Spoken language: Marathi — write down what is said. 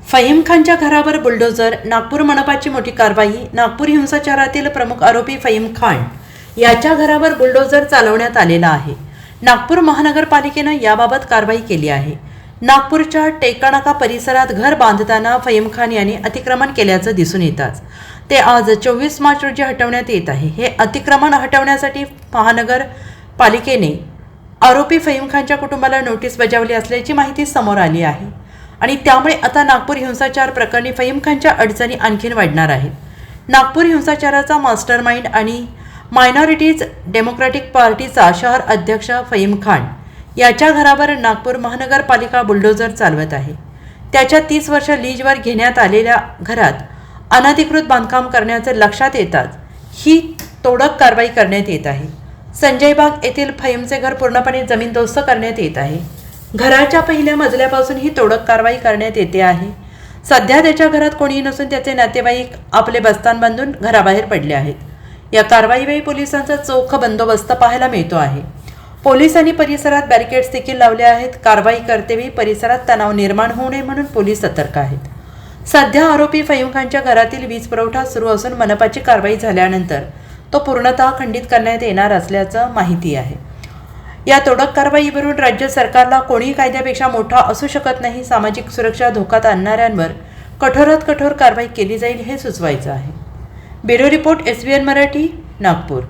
फहीम खानच्या घरावर बुलडोझर, नागपूर मनपाची मोठी कारवाई। नागपूर हिंसाचारातील प्रमुख आरोपी फहीम खान याच्या घरावर बुलडोझर चालवण्यात आलेला आहे। नागपूर महानगरपालिकेनं याबाबत कारवाई केली आहे। नागपूरच्या टेकानाका परिसरात घर बांधताना फहीम खान यांनी अतिक्रमण केल्याचं दिसून येताच ते आज 24 मार्च रोजी हटवण्यात येत आहे। हे अतिक्रमण हटवण्यासाठी महानगरपालिकेने आरोपी फहीम खानच्या कुटुंबाला नोटीस बजावली असल्याची माहिती समोर आली आहे आणि त्यामुळे आता नागपूर हिंसाचार प्रकरणी फहीम खानच्या अडचणी आणखीन वाढणार आहेत। नागपूर हिंसाचाराचा मास्टरमाइंड आणि मायनॉरिटीज डेमोक्रॅटिक पार्टीचा शहर अध्यक्ष फहीम खान याच्या घरावर नागपूर महानगरपालिका बुलडोझर चालवत आहे। त्याच्या 30 वर्ष लीजवर घेण्यात आलेल्या घरात अनधिकृत बांधकाम करण्याचे लक्षात येताच ही तोडक कारवाई करण्यात येत आहे। संजय बाग येथील फहीमचे घर पूर्णपणे जमीनदोस्त करण्यात येत आहे। घराच्या पहिल्या मजल्यापासून ही तोडक कारवाई करण्यात येते आहे। सध्या त्याच्या घरात कोणीही नसून त्याचे नातेवाईक आपले बस्तान बांधून घराबाहेर पडले आहेत। या कारवाईवेळी पोलिसांचा चोख बंदोबस्त पाहायला मिळतो आहे। पोलिसांनी परिसरात बॅरिकेड्स देखील लावले आहेत। कारवाई करतेवेळी परिसरात तणाव निर्माण होऊ नये म्हणून पोलीस सतर्क आहेत। सध्या आरोपी फहीम खानच्या घरातील वीज पुरवठा सुरू असून मनपाची कारवाई झाल्यानंतर तो पूर्णतः खंडित करण्यात येणार असल्याचं माहिती आहे। या तोडक कारवाईवरून राज्य सरकारला कोणीही कायद्यापेक्षा मोठा असू शकत नाही। सामाजिक सुरक्षा धोक्यात आणणाऱ्यांवर कठोरात कठोर कारवाई केली जाईल हे सुचवायचं आहे। Bureau report SBN Marathi, Nagpur.